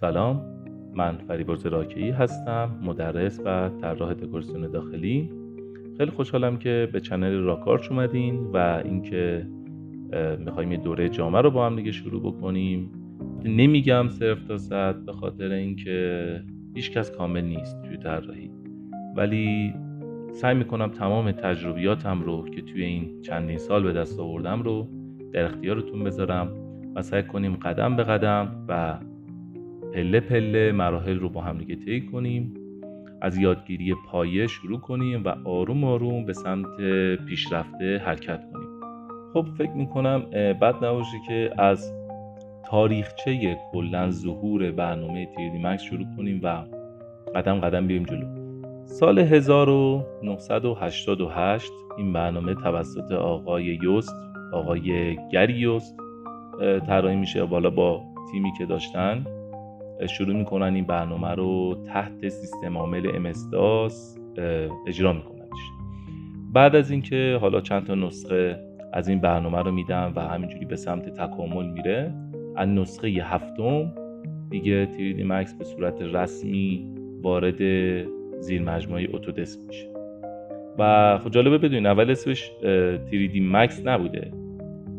سلام، من فریبرز راکعی هستم، مدرس و طراح دکوراسیون داخلی. خیلی خوشحالم که به چنل راکارچ اومدین و اینکه میخوایم یه دوره جامع رو با هم دیگه شروع بکنیم. نمیگم صرف تا صد به خاطر اینکه هیچ کس کامل نیست توی طراحی، ولی سعی میکنم تمام تجربیاتم رو که توی این چندین سال به دست آوردم رو در اختیارتون بذارم و سعی کنیم قدم به قدم و پله پله مراحل رو با هم دیگه طی کنیم، از یادگیری پایه شروع کنیم و آروم آروم به سمت پیشرفته حرکت کنیم. خب فکر میکنم بد نباشه که از تاریخچه کلاً ظهور برنامه 3D Max شروع کنیم و قدم قدم بریم جلو. سال 1988 این برنامه توسط آقای گری یوست طراحی میشه. بالا با تیمی که داشتن شروع میکنن این برنامه رو تحت سیستم عامل MS-DOS اجرا میکننش. بعد از اینکه حالا چند تا نسخه از این برنامه رو میدن و همینجوری به سمت تکامل میره، از نسخه 7 دیگه 3D Max به صورت رسمی وارد زیر مجموعه اتودسک میشه. و خب جالبه بدونین اول اسمش 3D Max نبوده،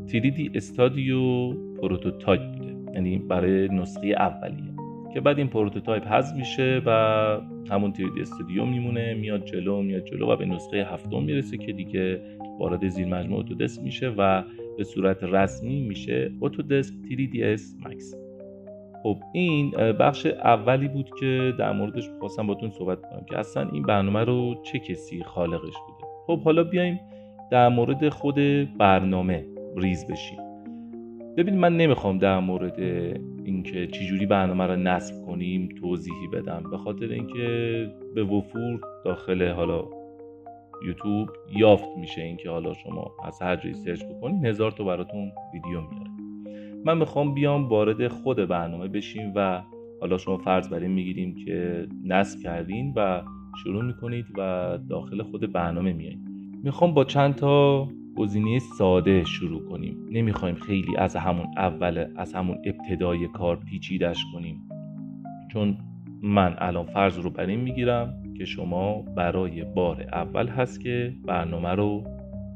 3D استادیو پروتوتایپ بوده، یعنی برای نسخه اولیه که بعد این پروتوتایپ حذف میشه و همون 3D استودیو میمونه، میاد جلو و به نسخه 7 میرسه که دیگه وارد زیر مجموعه اتودسک میشه و به صورت رسمی میشه اتودسک 3ds Max. خب این بخش اولی بود که در موردش خواستم باتون صحبت کنم که اصلا این برنامه رو چه کسی خالقش بوده. خب حالا بیایم در مورد خود برنامه ریز بشیم. ببین، من نمیخوام در مورد اینکه چجوری برنامه رو نصب کنیم توضیحی بدم، به خاطر اینکه به وفور داخل حالا یوتیوب یافت میشه اینکه حالا شما از هر جایی سرچ بکنین 1000 تا براتون ویدیو میاره. من میخوام بیام وارد خود برنامه بشیم و حالا شما فرض بر این میگیریم که نصب کردین و شروع میکنید و داخل خود برنامه میایید. میخوام با چند تا گزینه ساده شروع کنیم، نمیخوایم خیلی از همون ابتدای کار پیچیدش کنیم، چون من الان فرض رو بر این میگیرم که شما برای بار اول هست که برنامه رو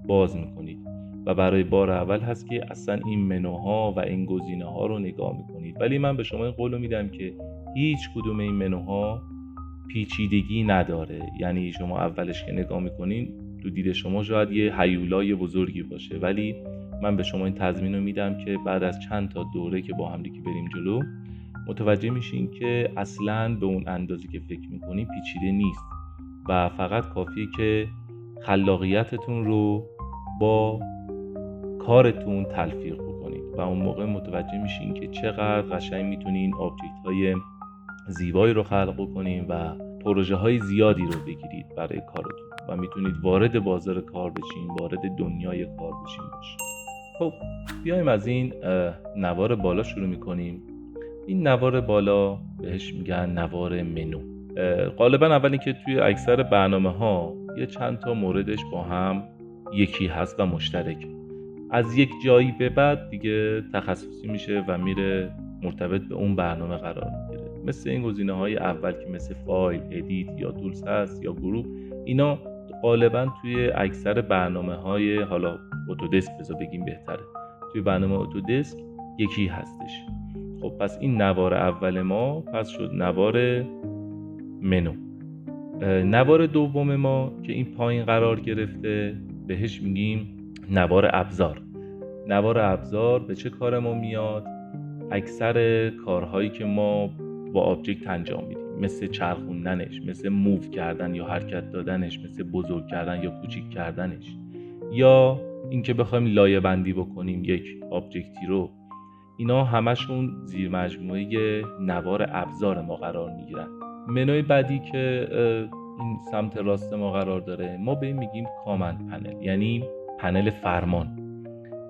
باز میکنید و برای بار اول هست که اصلا این منوها و این گزینه ها رو نگاه میکنید. ولی من به شما این قول رو میدم که هیچ کدوم این منوها پیچیدگی نداره، یعنی شما اولش که نگاه میکنین تو دید شما شاید یه هیولای بزرگی باشه، ولی من به شما این تضمین رو میدم که بعد از چند تا دوره که با هم دیگه بریم جلو متوجه میشین که اصلاً به اون اندازی که فکر میکنین پیچیده نیست و فقط کافیه که خلاقیتتون رو با کارتون تلفیق بکنید و اون موقع متوجه میشین که چقدر قشنگ میتونین آبجکت های زیبایی رو خلق بکنین و پروژه های زیادی رو بگیرید برای کارتون و میتونید وارد بازار کار بشین، وارد دنیای کار بشین باشین. خب بیایم از این نوار بالا شروع میکنیم. این نوار بالا بهش میگن نوار منو. غالبا اول اینکه توی اکثر برنامه ها یه چند تا موردش با هم یکی هست و مشترک، از یک جایی به بعد دیگه تخصصی میشه و میره مرتبط به اون برنامه قرار میگیره. مثل این گزینه های اول که مثل فایل، ادیت یا تولز هست یا گروپ، اینا غالبا توی اکثر برنامه های حالا اتودسک بذار بگیم بهتره، توی برنامه اتودسک یکی هستش. خب پس این نوار اول ما پس شد نوار منو. نوار دوم ما که این پایین قرار گرفته بهش میگیم نوار ابزار. نوار ابزار به چه کار ما میاد؟ اکثر کارهایی که ما با آبجکت انجام میدیم، مثل چرخوندنش، مثل موو کردن یا حرکت دادنش، مثل بزرگ کردن یا کوچیک کردنش، یا اینکه بخوایم لایه بندی بکنیم یک آبجکتی رو، اینا همشون زیر مجموعه نوار ابزار ما قرار میگیرن. منوی بعدی که این سمت راست ما قرار داره ما به این میگیم کامند پنل، یعنی پنل فرمان.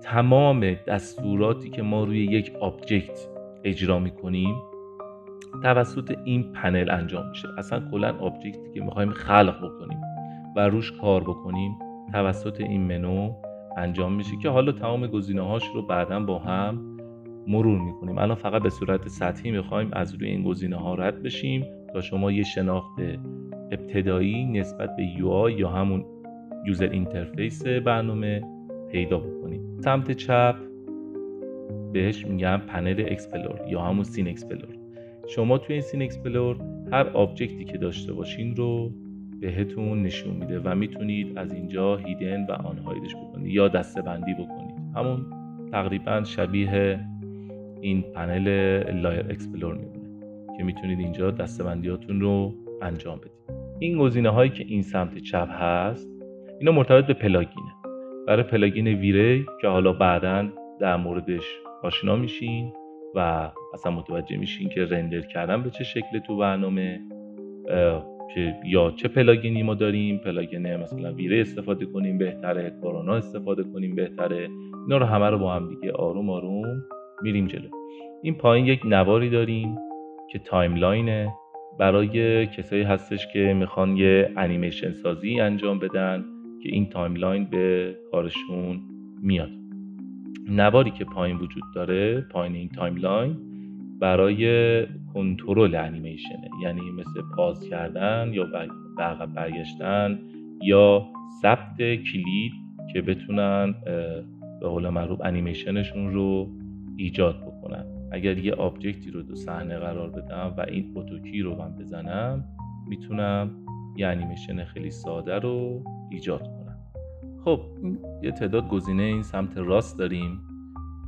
تمام دستوراتی که ما روی یک آبجکت اجرا میکنیم توسط این پنل انجام میشه. اصلا کلا آبجکتی که میخوایم خلق بکنیم و روش کار بکنیم توسط این منو انجام میشه که حالا تمام گزینه‌هاش رو بعداً با هم مرور میکنیم. الان فقط به صورت سطحی میخوایم از روی این گزینه ها رد بشیم تا شما یه شناخت ابتدایی نسبت به UI یا همون یوزر اینترفیس برنامه پیدا بکنید. سمت چپ بهش میگم پنل اکسپلور یا همون سین اکسپلور. شما توی این سین اکسپلور هر آبجکتی که داشته باشین رو بهتون نشون میده و میتونید از اینجا هیدن و آن هایدش بکنید یا دسته‌بندی بکنید. همون تقریبا شبیه این پنل لایر اکسپلور میمونه که میتونید اینجا دسته‌بندیاتون رو انجام بدید. این گزینه هایی که این سمت چپ هست اینا مرتبط به پلاگینه. برای پلاگین ویری که حالا بعداً در موردش آشنا میشین و اصلا متوجه میشین که رندر کردن به چه شکل تو برنامه، که یا چه پلاگینی ما داریم، پلاگین مثلا ویری استفاده کنیم بهتره، کرونا استفاده کنیم بهتره. اینا رو همه رو با هم دیگه آروم آروم میریم جلو. این پایین یک نواری داریم که تایملاینه، برای کسایی هستش که میخوان یه انیمیشن سازی انجام بدن که این تایملاین به کارشون میاد. نواری که پایین وجود داره، پایین این تایملاین، برای کنترل انیمیشنه، یعنی مثل پاز کردن یا به عقب برگشتن یا ثبت کلید که بتونن به قول معروف انیمیشنشون رو ایجاد بکنن. اگر یه آبجکتی رو دو صحنه قرار بدم و این اتوکی رو من بزنم، میتونم یه انیمیشن خیلی ساده رو ایجاد کنم. خب یه تعداد گزینه این سمت راست داریم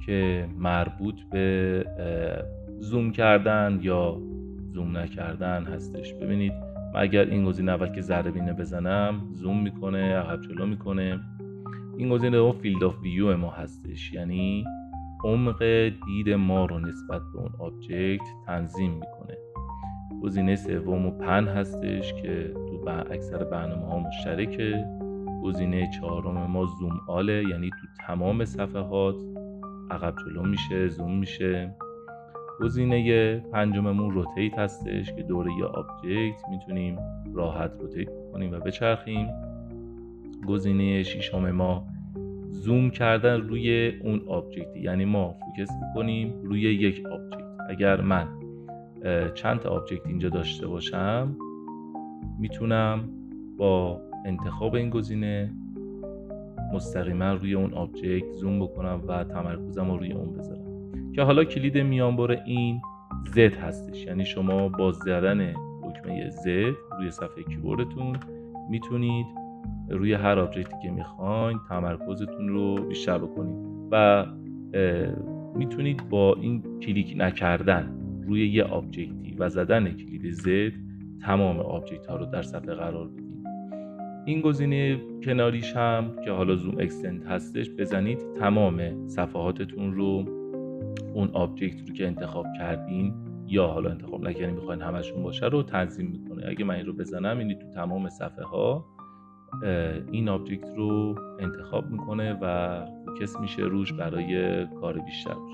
که مربوط به زوم کردن یا زوم نکردن هستش. ببینید من اگر این گزینه اول که ذره بینه بزنم زوم میکنه، عقب جلو میکنه. این گزینه اون فیلد آف ویو ما هستش، یعنی عمق دید ما رو نسبت به اون آبجکت تنظیم میکنه. گزینه سوم و پن هستش که تو اکثر برنامه ها مشترکه. گزینه چهارم ما زوم آله، یعنی تو تمام صفحات عقب جلو میشه، زوم میشه. گزینه پنجممون روتیت هستش که دور یه آبجکت میتونیم راحت روتیت کنیم و بچرخیم. گزینه ششم ما زوم کردن روی اون آبجکت، یعنی ما فوکس میکنیم روی یک آبجکت. اگر من چند تا آبجکت اینجا داشته باشم، میتونم با انتخاب این گزینه مستقیما روی اون آبجکت زوم بکنم و تمرکزم رو روی اون بذارم. که حالا کلید میانبر این Z هستش، یعنی شما با زدن دکمه Z روی صفحه کیبوردتون میتونید روی هر آبجکتی که میخواین تمرکزتون رو بیشتر بکنید و میتونید با این کلیک نکردن روی یه آبجکتی و زدن کلید Z تمام آبجکت ها رو در صفحه قرار بدید. این گزینه کناریش هم که حالا زوم اکستند هستش، بزنید تمام صفحاتتون رو اون آبجکت رو که انتخاب کردین یا حالا انتخاب نکردین میخواین همشون باشه رو تنظیم میکنه. اگه من این رو بزنم، این تو تمام صفحه ها این آبجکت رو انتخاب میکنه و فوکس میشه روش برای کار بیشتر روش.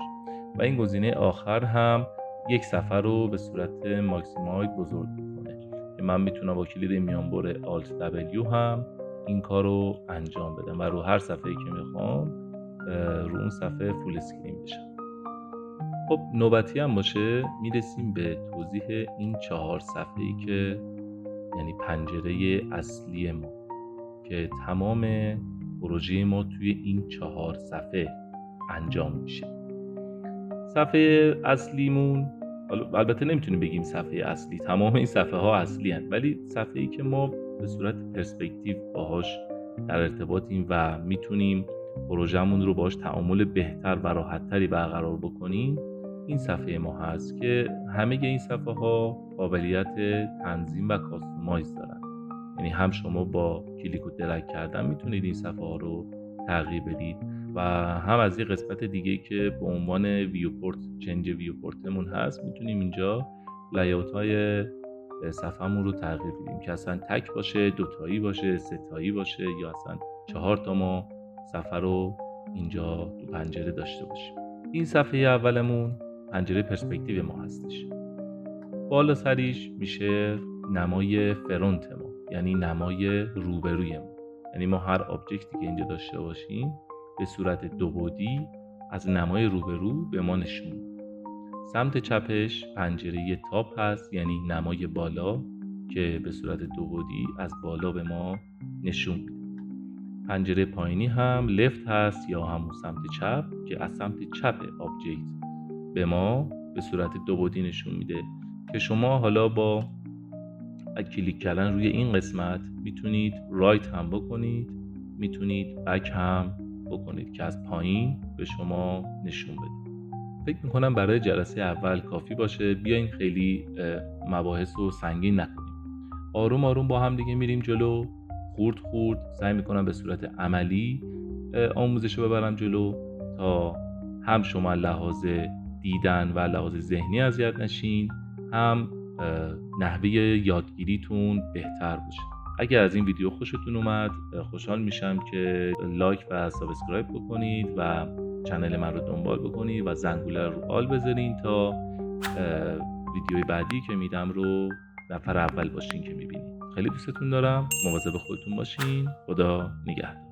و این گزینه آخر هم یک صفحه رو به صورت ماکسیمایز بزرگ میکنه که من میتونم با کلید میانبر Alt W هم این کار رو انجام بدم و رو هر صفحه‌ای که میخوام رو اون صفحه فول اسکرین بشم. خب نوبتی هم باشه میرسیم به توضیح این 4 صفحه‌ای که یعنی پنجره اصلی ما که تمام پروژه ما توی این 4 صفحه انجام میشه. صفحه اصلیمون، البته نمیتونیم بگیم صفحه اصلی، تمام این صفحه ها اصلی هستند، ولی صفحه‌ای که ما به صورت پرسپکتیو باهاش در ارتباطیم و میتونیم پروژه‌مون رو باهاش تعامل بهتر و راحت‌تری برقرار بکنیم، این صفحه ما هست که همه این صفحه ها قابلیت تنظیم و کاستومایز دارن. یعنی هم شما با کلیک و درگ کردن میتونید این صفحه ها رو تغییر بدید و هم از یه قسمت دیگه که به عنوان ویوپورت، چنج ویوپورتمون هست، میتونیم اینجا لایاوت های صفحه‌مون رو تغییر بدیم که اصلا تک باشه، دوتایی باشه، ستایی باشه یا اصلا 4 تا ما صفحه رو اینجا تو پنجره داشته باشیم. این صفحه اولمون پنجره پرسپکتیو ما هستش. بالا سریش میشه نمای فرونت ما، یعنی نمای روبروی ما. یعنی ما هر آبجکتی که اینجا داشته باشیم به صورت 2 بعدی از نمای روبرو به ما نشون میده. سمت چپش پنجره تاپ هست، یعنی نمای بالا که به صورت دو بعدی از بالا به ما نشون میده. پنجره پایینی هم لفت هست یا همون سمت چپ که از سمت چپ آبجکت به ما به صورت دو بعدی نشون میده که شما حالا با کلیک کردن روی این قسمت میتونید رایت هم بکنید، میتونید بک هم بکنید که از پایین به شما نشون بده. فکر میکنم برای جلسه اول کافی باشه. بیاین خیلی مباحث رو سنگین نکنیم، آروم آروم با هم دیگه میریم جلو. خورد سعی میکنم به صورت عملی آموزش رو ببرم جلو تا هم شما لحاظ دیدن و لحاظ ذهنی اذیت نشین، هم نحوه یادگیریتون بهتر باشه. اگر از این ویدیو خوشتون اومد خوشحال میشم که لایک و سابسکرایب بکنید و چنل من رو دنبال بکنید و زنگوله رو آل بذارین تا ویدیوی بعدی که میدم رو نفر اول باشین که میبینید. خیلی دوستتون دارم. مواظب خودتون باشین. خدا نگهدار.